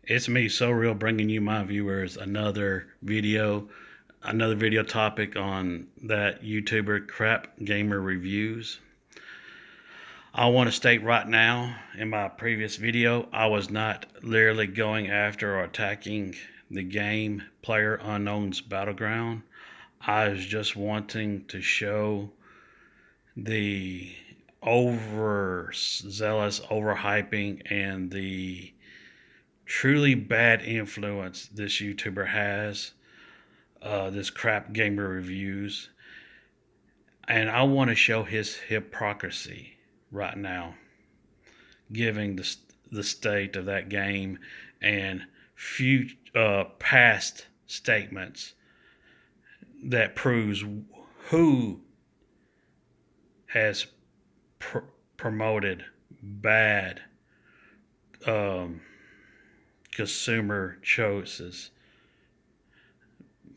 It's me, So Real, bringing you, my viewers, another video topic on that YouTuber CrapgamerReviews. I want to state right now, in my previous video, I was not literally going after or attacking the game PlayerUnknown's Battleground. I was just wanting to show the overzealous overhyping and the truly bad influence this YouTuber has, this CrapgamerReviews, and I want to show his hypocrisy right now, giving the state of that game and past statements that proves who has promoted bad consumer choices,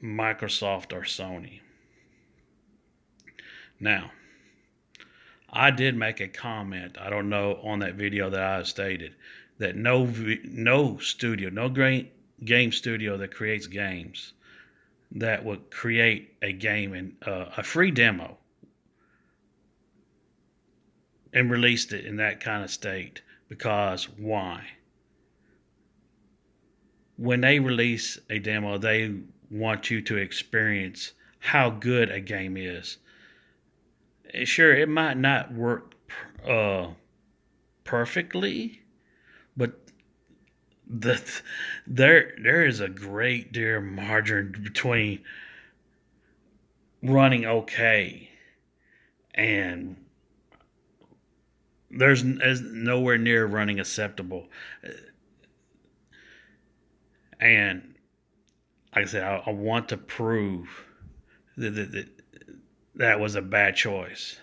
Microsoft or Sony. Now, I did make a comment, I don't know, on that video that I stated that no game studio that creates games that would create a game in a free demo and released it in that kind of state. Because why? When they release a demo, they want you to experience how good a game is. Sure, it might not work perfectly, but there is a great deal of margin between running okay and there's nowhere near running acceptable. And like I said, I want to prove that was a bad choice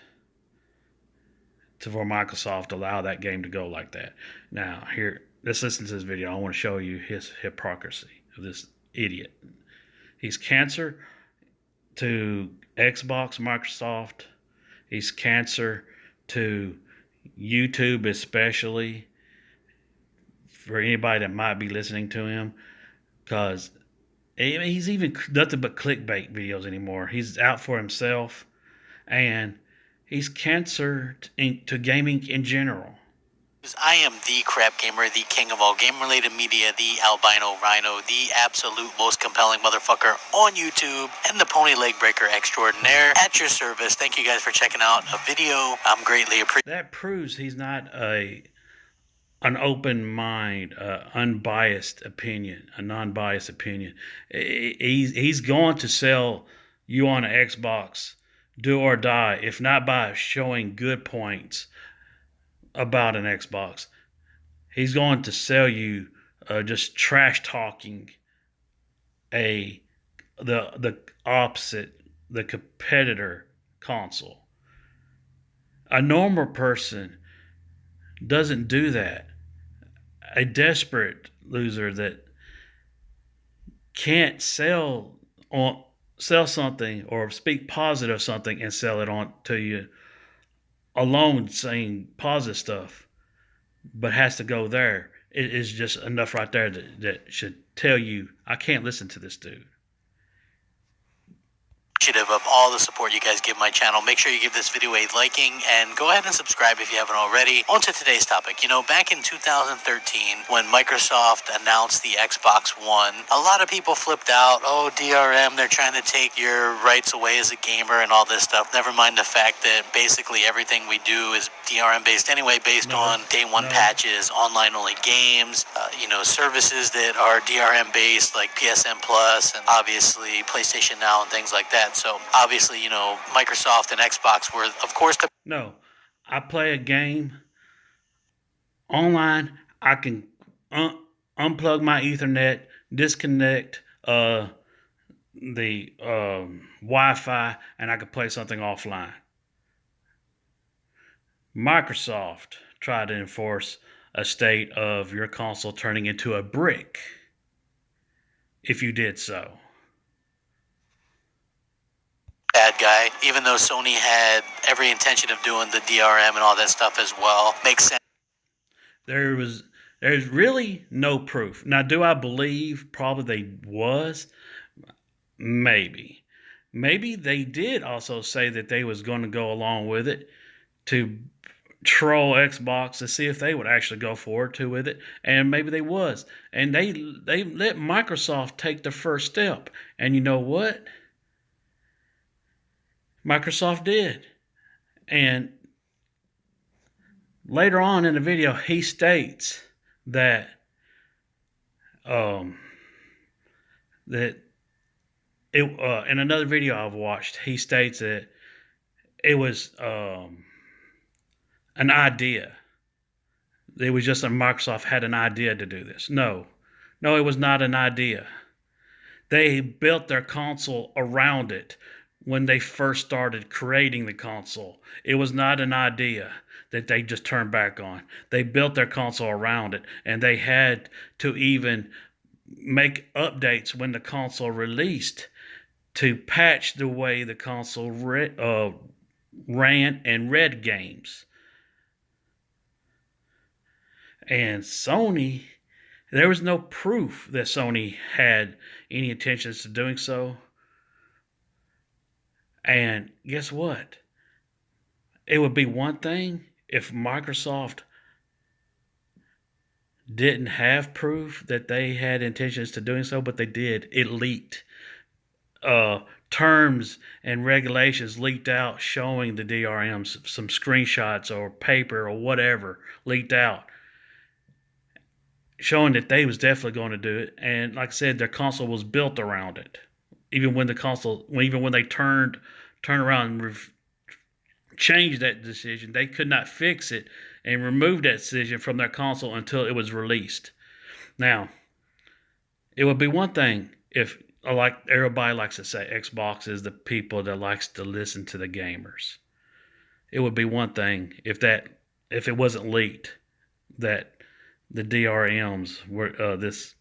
for Microsoft to allow that game to go like that. Now, here, let's listen to this video. I want to show you his hypocrisy of this idiot. He's cancer to Xbox, Microsoft. He's cancer to YouTube, especially for anybody that might be listening to him, because he's even nothing but clickbait videos anymore. He's out for himself, and he's cancer to gaming in general. I am the Crap Gamer, the king of all game-related media, the albino rhino, the absolute most compelling motherfucker on YouTube, and the pony leg breaker extraordinaire at your service. Thank you guys for checking out a video. I'm greatly appreciated. That proves he's not an open mind, unbiased opinion, a non-biased opinion. He's going to sell you on an Xbox, do or die, if not by showing good points about an Xbox. He's going to sell you just trash talking the opposite, the competitor console. A normal person doesn't do that. A desperate loser that can't sell something or speak positive something and sell it on to you alone, saying positive stuff, but has to go there. It is just enough right there that should tell you, I can't listen to this dude. Of all the support you guys give my channel. Make sure you give this video a liking and go ahead and subscribe if you haven't already. On to today's topic. You know, back in 2013, when Microsoft announced the Xbox One, a lot of people flipped out. Oh, DRM, they're trying to take your rights away as a gamer and all this stuff. Never mind the fact that basically everything we do is DRM based anyway, based on day one patches, online only games, services that are DRM based like PSN Plus and obviously PlayStation Now and things like that. So obviously, Microsoft and Xbox were, of course, No, I play a game online. I can unplug my Ethernet, disconnect the Wi-Fi, and I can play something offline. Microsoft tried to enforce a state of your console turning into a brick if you did so. Bad guy, even though Sony had every intention of doing the DRM and all that stuff as well. Makes sense. There was There's really no proof. Now, do I believe probably they was? Maybe. Maybe they did also say that they was going to go along with it to troll Xbox to see if they would actually go forward to with it, and maybe they was. And they let Microsoft take the first step. And you know what? Microsoft did. And later on in the video, he states that that it in another video I've watched, he states that it was an idea. It was just that Microsoft had an idea to do this. No, it was not an idea. They built their console around it when they first started creating the console. It was not an idea that they just turned back on. They built their console around it, and they had to even make updates when the console released to patch the way the console ran and read games. And Sony, there was no proof that Sony had any intentions of doing so. And guess what? It would be one thing if Microsoft didn't have proof that they had intentions to doing so, but they did. It leaked. Terms and regulations leaked out showing the DRMs, some screenshots or paper or whatever leaked out, showing that they was definitely going to do it. And like I said, their console was built around it. Even when they turned around and changed that decision, they could not fix it and remove that decision from their console until it was released. Now, it would be one thing if, like everybody likes to say, Xbox is the people that likes to listen to the gamers. It would be one thing if it wasn't leaked that the DRMs were this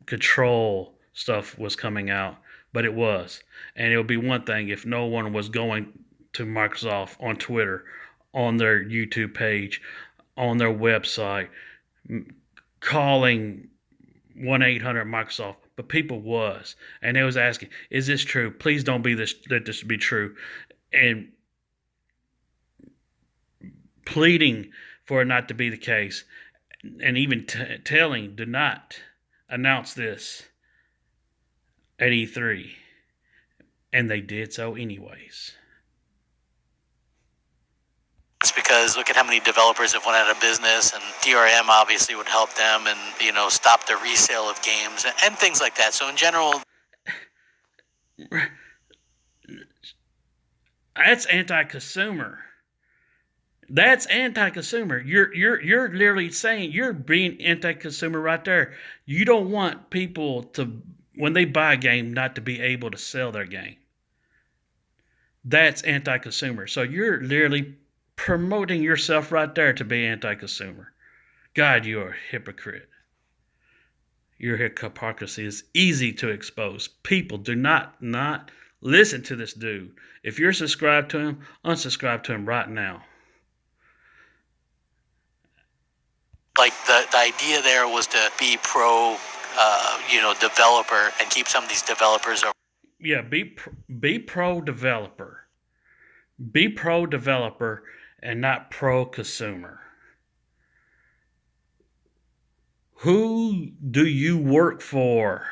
control stuff was coming out, but it was. And it would be one thing if no one was going to Microsoft on Twitter, on their YouTube page, on their website, calling 1-800-Microsoft, but people was, and they was asking, "Is this true? Please don't let this be true," and pleading for it not to be the case, and even telling, "Do not announce this at E3," and they did so anyways. It's because look at how many developers have went out of business, and DRM obviously would help them, and stop the resale of games and things like that. So in general, that's anti-consumer. That's anti-consumer. You're literally saying you're being anti-consumer right there. You don't want people to, when they buy a game, not to be able to sell their game. That's anti-consumer. So you're literally promoting yourself right there to be anti-consumer. God, you're a hypocrite. Your hypocrisy is easy to expose. People do not listen to this dude. If you're subscribed to him, unsubscribe to him right now. Like the idea there was to be pro, developer and keep some of these developers. Yeah, be pro developer. Be pro developer and not pro consumer. Who do you work for?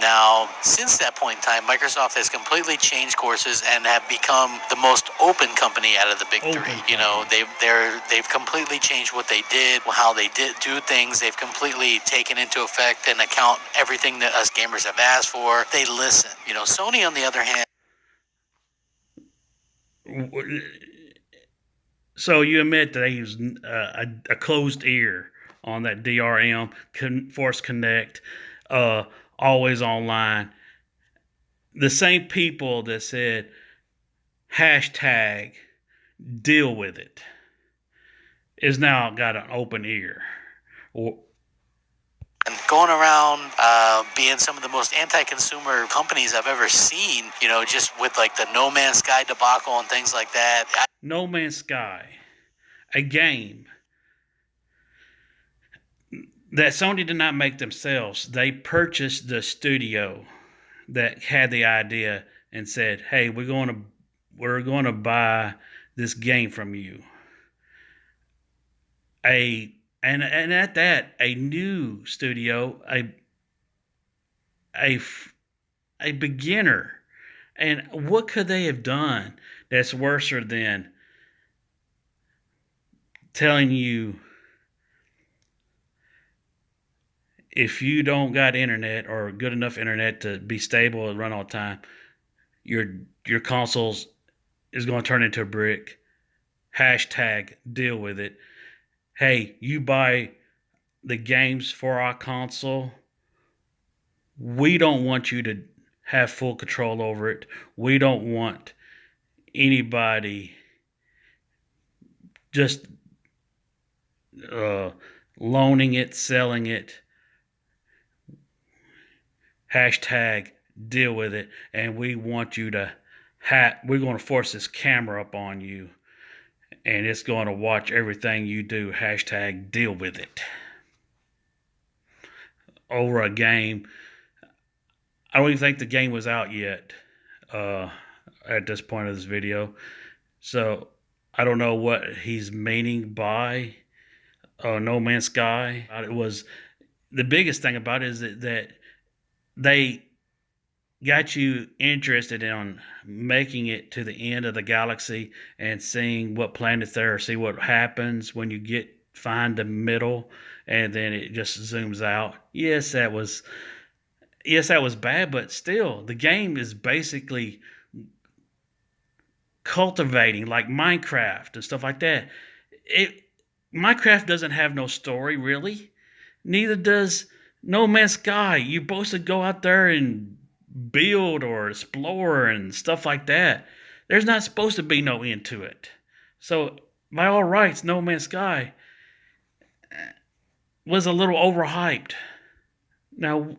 Now, since that point in time, Microsoft has completely changed courses and have become the most open company out of the big three. They've completely changed what they did, how they do things. They've completely taken into effect and account everything that us gamers have asked for. They listen. Sony, on the other hand. So you admit that they use a closed ear on that DRM, Force Connect, always online. The same people that said hashtag deal with it is now got an open ear. And going around being some of the most anti-consumer companies I've ever seen, just with like the No Man's Sky debacle and things like that. No Man's Sky, a game that Sony did not make themselves. They purchased the studio that had the idea and said, "Hey, we're going to buy this game from you." And at that, a new studio, a a beginner. And what could they have done that's worse than telling you, if you don't got internet or good enough internet to be stable and run all the time, your consoles is going to turn into a brick. Hashtag deal with it. Hey, you buy the games for our console, we don't want you to have full control over it. We don't want anybody just loaning it, selling it. Hashtag deal with it. And we want you to we're going to force this camera up on you, and it's going to watch everything you do. Hashtag deal with it. Over a game. I don't even think the game was out yet at this point of this video. So I don't know what he's meaning by No Man's Sky. It was the biggest thing about it is that they got you interested in making it to the end of the galaxy and seeing what planets there are, see what happens when you find the middle, and then it just zooms out. Yes, that was bad, but still, the game is basically cultivating, like Minecraft and stuff like that. Minecraft doesn't have no story, really. Neither does No Man's Sky. You're supposed to go out there and build or explore and stuff like that. There's not supposed to be no end to it. So, by all rights, No Man's Sky was a little overhyped. Now,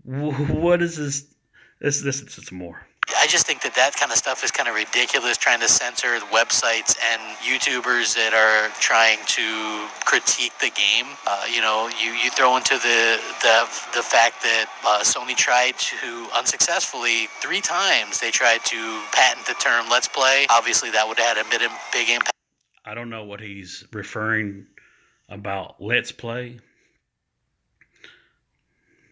what is this? Let's listen to some more. I just think that kind of stuff is kind of ridiculous, trying to censor websites and YouTubers that are trying to critique the game. You throw into the fact that Sony tried to unsuccessfully 3 times. They tried to patent the term "Let's Play." Obviously, that would have had a big impact. I don't know what he's referring about Let's Play,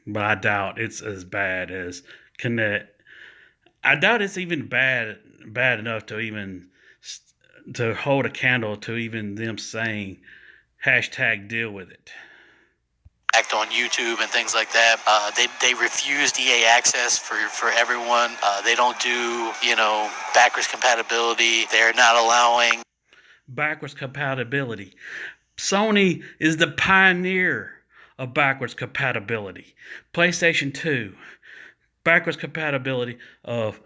but I doubt it's as bad as Connect. I doubt it's even bad enough to hold a candle to even them saying hashtag deal with it. Act on YouTube and things like that. They refused EA access for everyone. They don't do backwards compatibility. They're not allowing backwards compatibility. Sony is the pioneer of backwards compatibility. PlayStation 2. Backwards compatibility of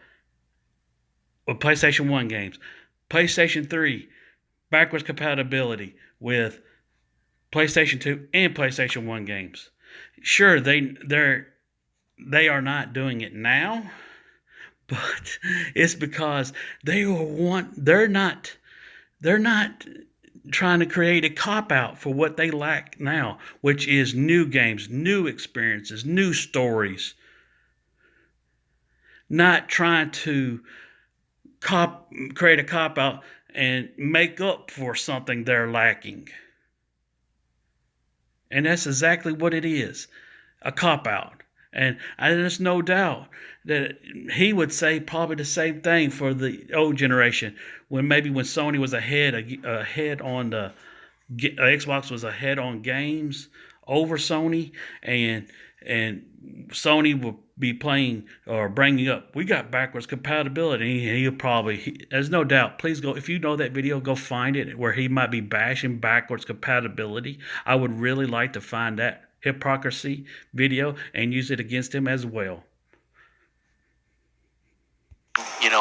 PlayStation 1 games. PlayStation 3, backwards compatibility with PlayStation 2 and PlayStation 1 games. Sure, they are not doing it now, but it's because they're not trying to create a cop-out for what they lack now, which is new games, new experiences, new stories. Not trying to create a cop-out and make up for something they're lacking. And that's exactly what it is, a cop-out. And there's no doubt that he would say probably the same thing for the old generation, when Sony was ahead on the Xbox was ahead on games over Sony, and Sony will be playing or bringing up, we got backwards compatibility. He'll probably, there's no doubt. Please go, if you know that video, go find it where he might be bashing backwards compatibility. I would really like to find that hypocrisy video and use it against him as well.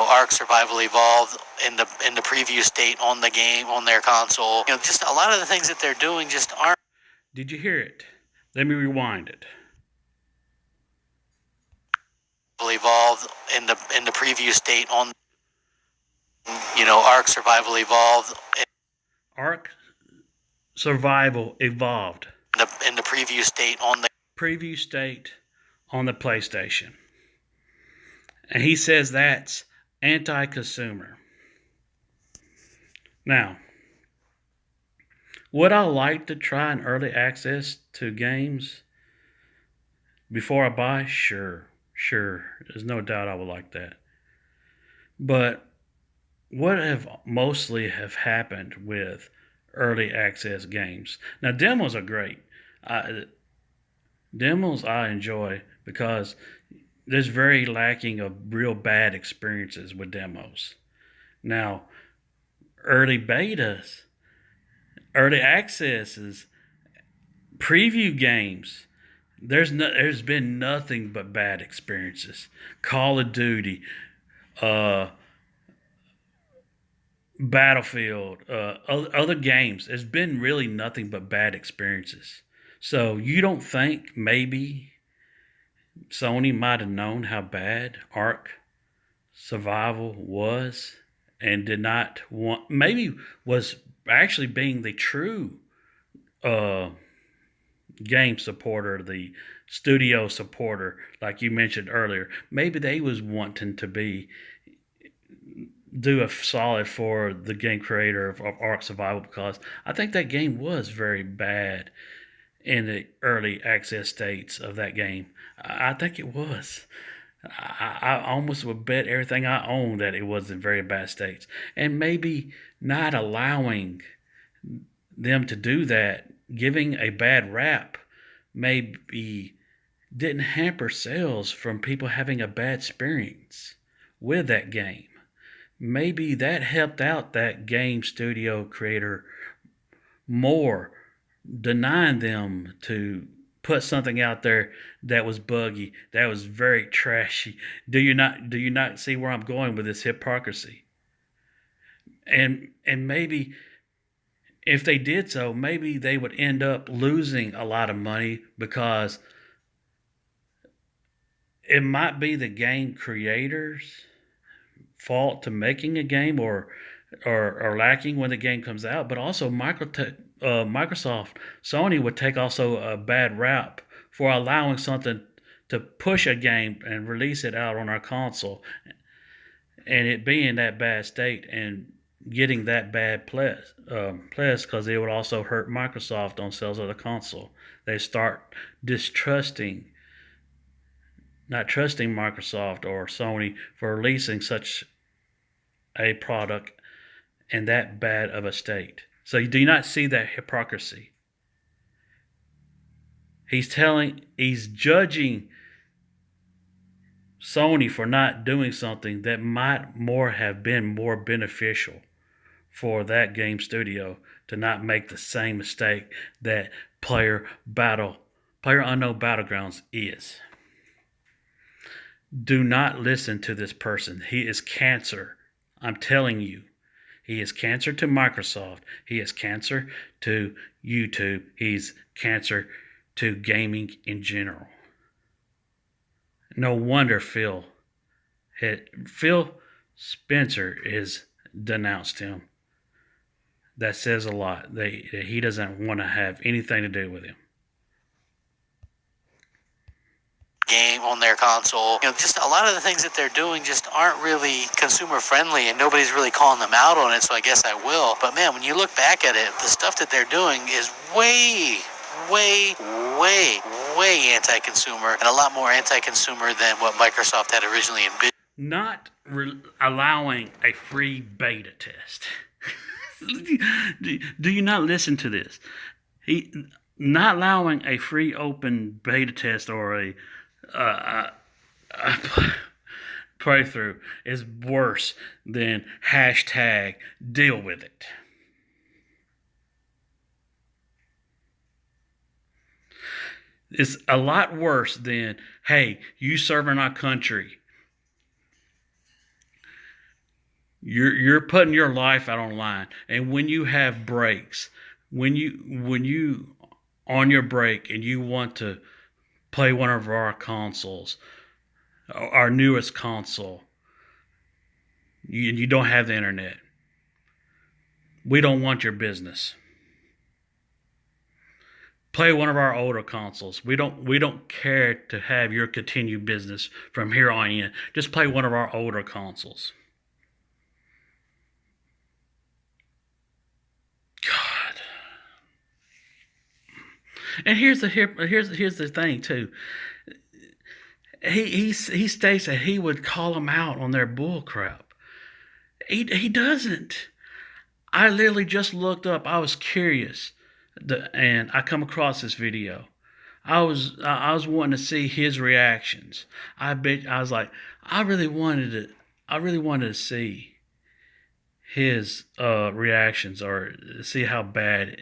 Ark Survival Evolved in the preview state on the game, on their console. Just a lot of the things that they're doing just aren't. Did you hear it? Let me rewind it. Evolved in the preview state on Ark Survival Evolved. Ark Survival Evolved. preview state on the PlayStation. And he says that's anti-consumer. Now, would I like to try an early access to games before I buy? Sure. There's no doubt I would like that. But what mostly have happened with early access games? Now, demos are great. Demos I enjoy because there's very lacking of real bad experiences with demos. Now, early betas, early accesses, preview games, there's been nothing but bad experiences. Call of Duty, Battlefield, other games, there's been really nothing but bad experiences. So you don't think maybe Sony might have known how bad Ark Survival was and did not want, maybe was actually being the true game supporter, the studio supporter, like you mentioned earlier. Maybe they was wanting to do a solid for the game creator of Ark Survival, because I think that game was very bad in the early access states of that game. I think it was. I almost would bet everything I own that it was in very bad states. And maybe not allowing them to do that, giving a bad rap, maybe didn't hamper sales from people having a bad experience with that game. Maybe that helped out that game studio creator more, denying them to put something out there that was buggy, that was very trashy. Do you not see where I'm going with this hypocrisy? And maybe if they did so, maybe they would end up losing a lot of money, because it might be the game creators' fault to making a game or lacking when the game comes out, but also Microsoft, Sony would take also a bad rap for allowing something to push a game and release it out on our console, and it being in that bad state and getting that bad press, because it would also hurt Microsoft on sales of the console. They start not trusting Microsoft or Sony for releasing such a product in that bad of a state. So you do not see that hypocrisy. He's judging Sony for not doing something that might have been more beneficial for that game studio, to not make the same mistake that PlayerUnknown Battlegrounds is. Do not listen to this person. He is cancer. I'm telling you. He is cancer to Microsoft. He is cancer to YouTube. He's cancer to gaming in general. No wonder Phil Spencer is denounced him. That says a lot. That he doesn't want to have anything to do with him. Game on their console. Just a lot of the things that they're doing just aren't really consumer friendly, and nobody's really calling them out on it, so I guess I will. But man, when you look back at it, the stuff that they're doing is way anti-consumer, and a lot more anti-consumer than what Microsoft had originally envisioned. Not allowing a free beta test. Do you not listen to this? Not allowing a free open beta test or a playthrough is worse than #deal with it. It's a lot worse than, hey, you serving our country. You're putting your life out online, and when you have breaks, when you on your break and you want to play one of our consoles, our newest console, you don't have the internet, we don't want your business. Play one of our older consoles. We don't care to have your continued business from here on in. Just play one of our older consoles. God. And here's the thing too. He states that he would call them out on their bull crap. He doesn't. I literally just looked up. I was curious, and I come across this video. I was wanting to see his reactions. I was like, I really wanted to see his reactions, or see how bad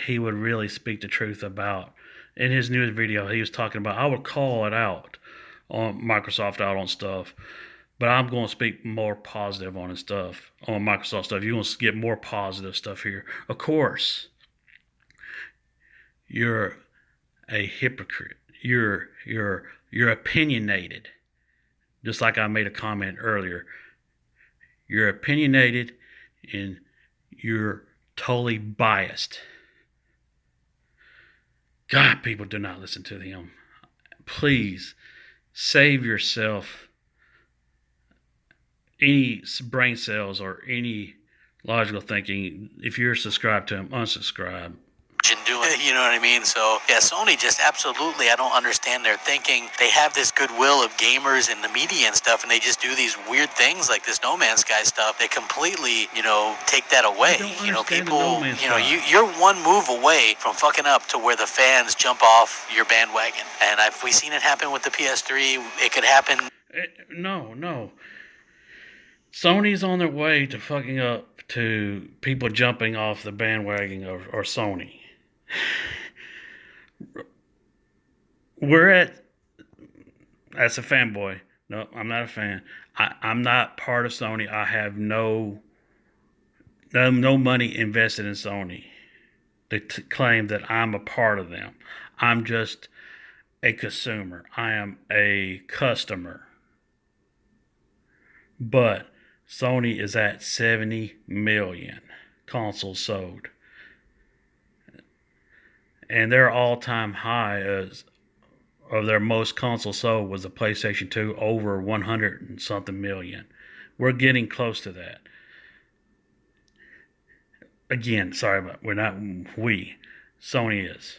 he would really speak the truth about. In his newest video, he was talking about, I would call it out on Microsoft, out on stuff, but I'm going to speak more positive on his stuff, on Microsoft stuff. You're going to get more positive stuff here. Of course, you're a hypocrite. You're opinionated. Just like I made a comment earlier. You're opinionated and you're totally biased. God, people, do not listen to him. Please save yourself any brain cells or any logical thinking. If you're subscribed to him, unsubscribe. Doing, you know what I mean? So yeah, Sony just absolutely, I don't understand their thinking. They have this goodwill of gamers and the media and stuff, and they just do these weird things like this No Man's Sky stuff. They completely, take that away. People, you're one move away from fucking up to where the fans jump off your bandwagon. And we've seen it happen with the PS3. It could happen. No. Sony's on their way to fucking up to people jumping off the bandwagon or Sony. As a fanboy, no, I'm not a fan. I'm not part of Sony. I have no money invested in Sony to claim that I'm a part of them. I'm just a consumer. I am a customer. But Sony is at 70 million consoles sold. And their all-time high of their most consoles sold was the PlayStation 2, over 100 and something million. We're getting close to that. Again, sorry, but we're not we. Sony is.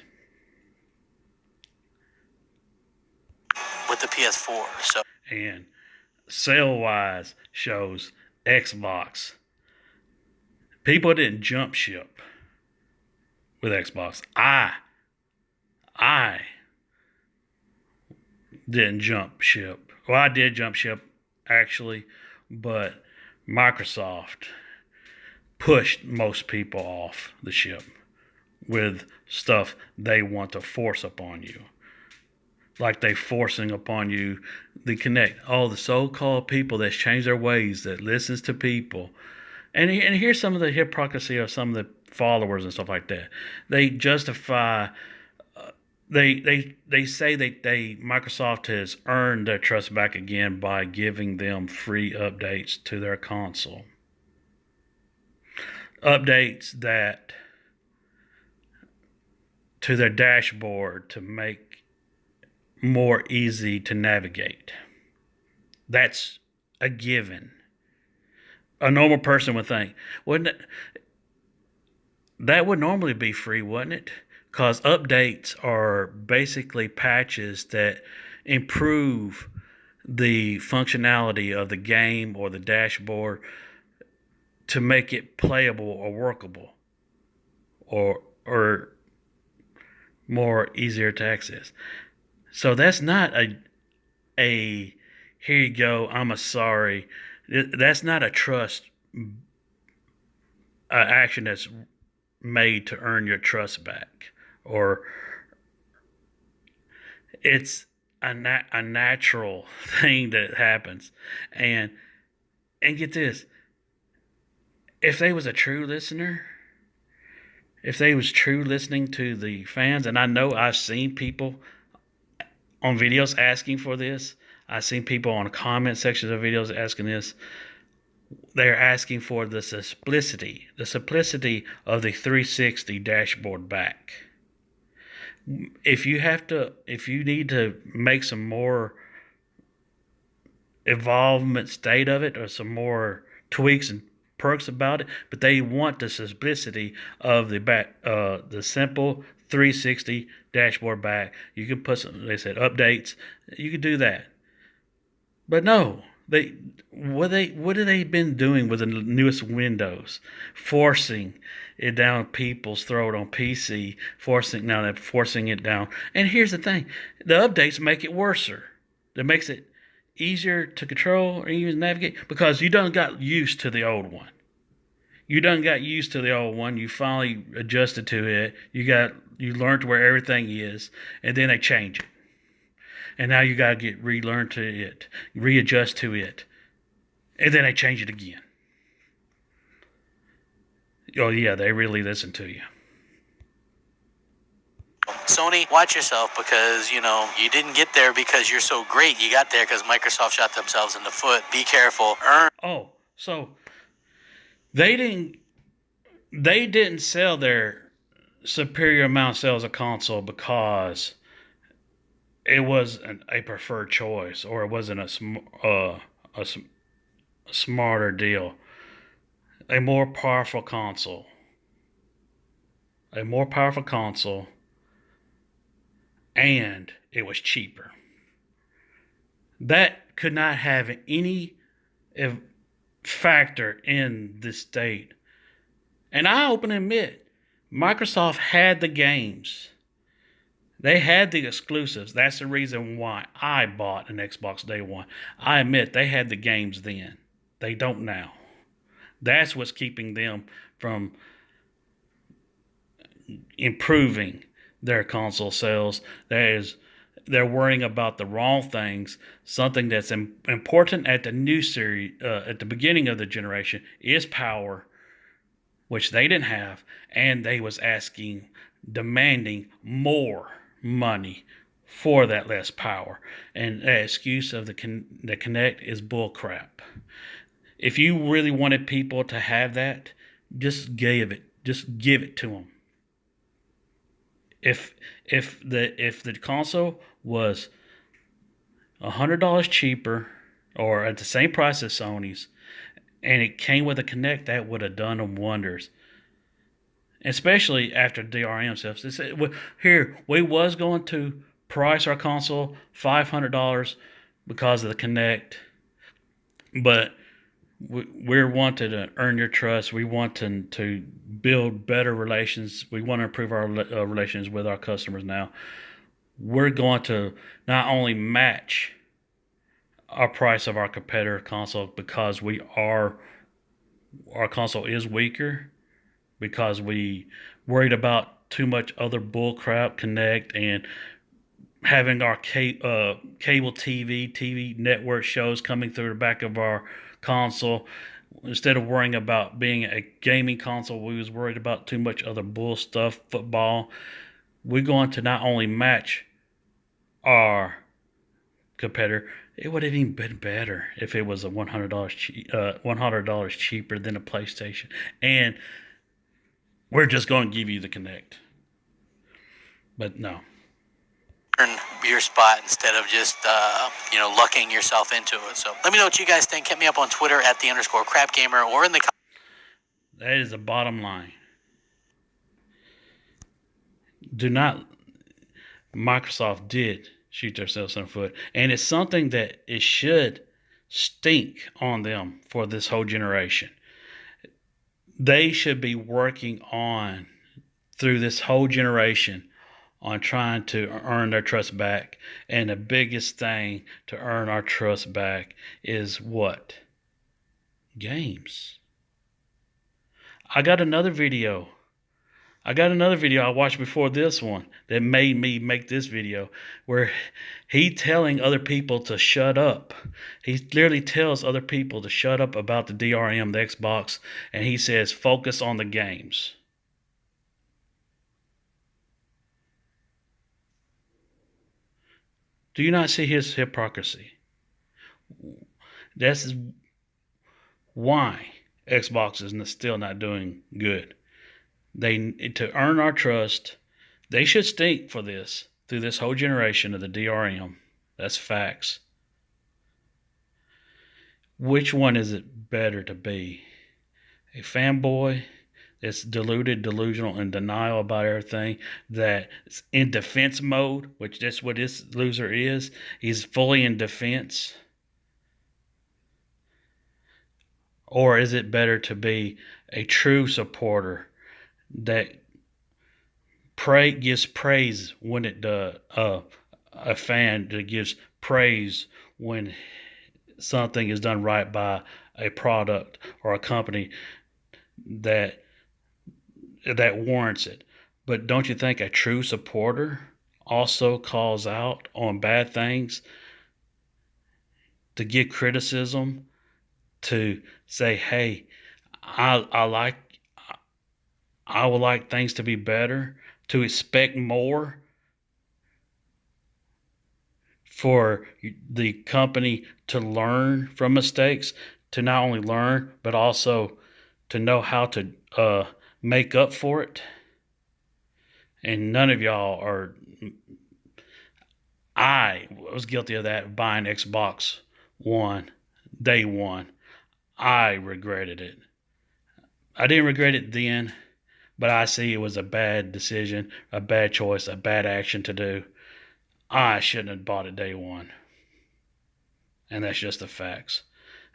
With the PS4, so. And sale-wise shows Xbox. People didn't jump ship with Xbox. I didn't jump ship. Well, I did jump ship, actually, but Microsoft pushed most people off the ship with stuff they want to force upon you. Like they forcing upon you the Connect. All the so-called people that's changed their ways, that listens to people. And here's some of the hypocrisy of some of the followers and stuff like that. They justify, they say that Microsoft has earned their trust back again by giving them free updates to their console. Updates that to their dashboard to make more easy to navigate. That's a given. A normal person would think, wouldn't it? That would normally be free, wouldn't it? Because updates are basically patches that improve the functionality of the game or the dashboard to make it playable or workable or more easier to access. So that's not a here you go, I'm sorry. That's not a trust action that's made to earn your trust back, or it's a natural thing that happens. And get this, if they was a true listener, if they was true listening to the fans, and I know I've seen people on videos asking for this, I've seen people on comment sections of videos asking this. They're asking for the simplicity of the 360 dashboard back. If you need to make some more evolvement state of it, or some more tweaks and perks about it, but they want the simplicity of the simple 360 dashboard back. You can put some, they said, updates. You could do that, but no. What have they been doing with the newest Windows? Forcing it down people's throat on PC, forcing it down. And here's the thing: the updates make it worser. That makes it easier to control or even navigate, because you done got used to the old one. You done got used to the old one. You finally adjusted to it. You learned where everything is, and then they change it. And now you got to relearn to it, readjust to it, and then they change it again. Oh yeah, they really listen to you. Sony, watch yourself, because, you didn't get there because you're so great. You got there because Microsoft shot themselves in the foot. Be careful. Oh, so they didn't sell their superior amount of sales of console because it was a preferred choice, or it wasn't a smarter deal. A more powerful console. And it was cheaper. That could not have any factor in this state. And I openly admit, Microsoft had the games. They had the exclusives. That's the reason why I bought an Xbox day one. I admit they had the games then. They don't now. That's what's keeping them from improving their console sales. They're worrying about the wrong things. Something that's important at the new series, at the beginning of the generation, is power, which they didn't have, and they was demanding more money for that less power. And the excuse of the Kinect is bullcrap. If you really wanted people to have that, just give it to them. If the console was $100 cheaper, or at the same price as Sony's, and it came with a Kinect, that would have done them wonders. Especially after DRM stuff. They said, here, we was going to price our console $500 because of the Kinect, but we're wanting to earn your trust. We want to build better relations. We want to improve our relations with our customers now. We're going to not only match our price of our competitor console, because our console is weaker, because we worried about too much other bullcrap, Kinect, and having our cable TV network shows coming through the back of our console. Instead of worrying about being a gaming console, we was worried about too much other bull stuff, football. We're going to not only match our competitor, it would have even been better if it was a $100 cheaper than a PlayStation. And we're just going to give you the Kinect. But no. Earn your spot instead of just, lucking yourself into it. So let me know what you guys think. Hit me up on Twitter at @_CrapGamer, or in the comments. That is the bottom line. Microsoft did shoot themselves in the foot. And it's something that it should stink on them for this whole generation. They should be working on, through this whole generation, on trying to earn their trust back. And the biggest thing to earn our trust back is what? Games. I got another video I watched before this one that made me make this video, where he telling other people to shut up. He literally tells other people to shut up about the DRM, the Xbox, and he says, focus on the games. Do you not see his hypocrisy? This is why Xbox is still not doing good. To earn our trust, They should stink for this through this whole generation of the DRM. That's facts. Which one is it better to be? A fanboy that's deluded, delusional, and denial about everything, that's in defense mode, which that's what this loser is. He's fully in defense. Or is it better to be a true supporter that gives praise when it does, a fan that gives praise when something is done right by a product or a company that warrants it? But don't you think a true supporter also calls out on bad things, to give criticism, to say, hey, I would like things to be better, to expect more for the company to learn from mistakes, to not only learn, but also to know how to make up for it? And none of y'all are. I was guilty of that, buying Xbox One day one. I regretted it. I didn't regret it then, but I see it was a bad decision, a bad choice, a bad action to do. I shouldn't have bought it day one. And that's just the facts.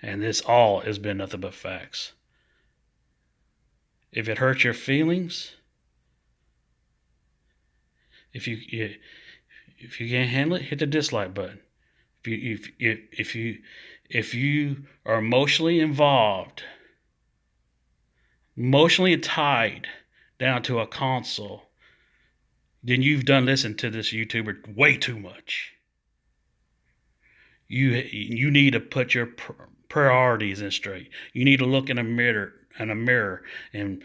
And this all has been nothing but facts. If it hurts your feelings, if you can't handle it, hit the dislike button. If you are emotionally involved, emotionally tied down to a console, then you've done listened to this YouTuber way too much. You need to put your priorities in straight. You need to look in a mirror and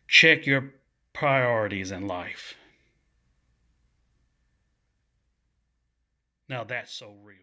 check your priorities in life. Now that's so real.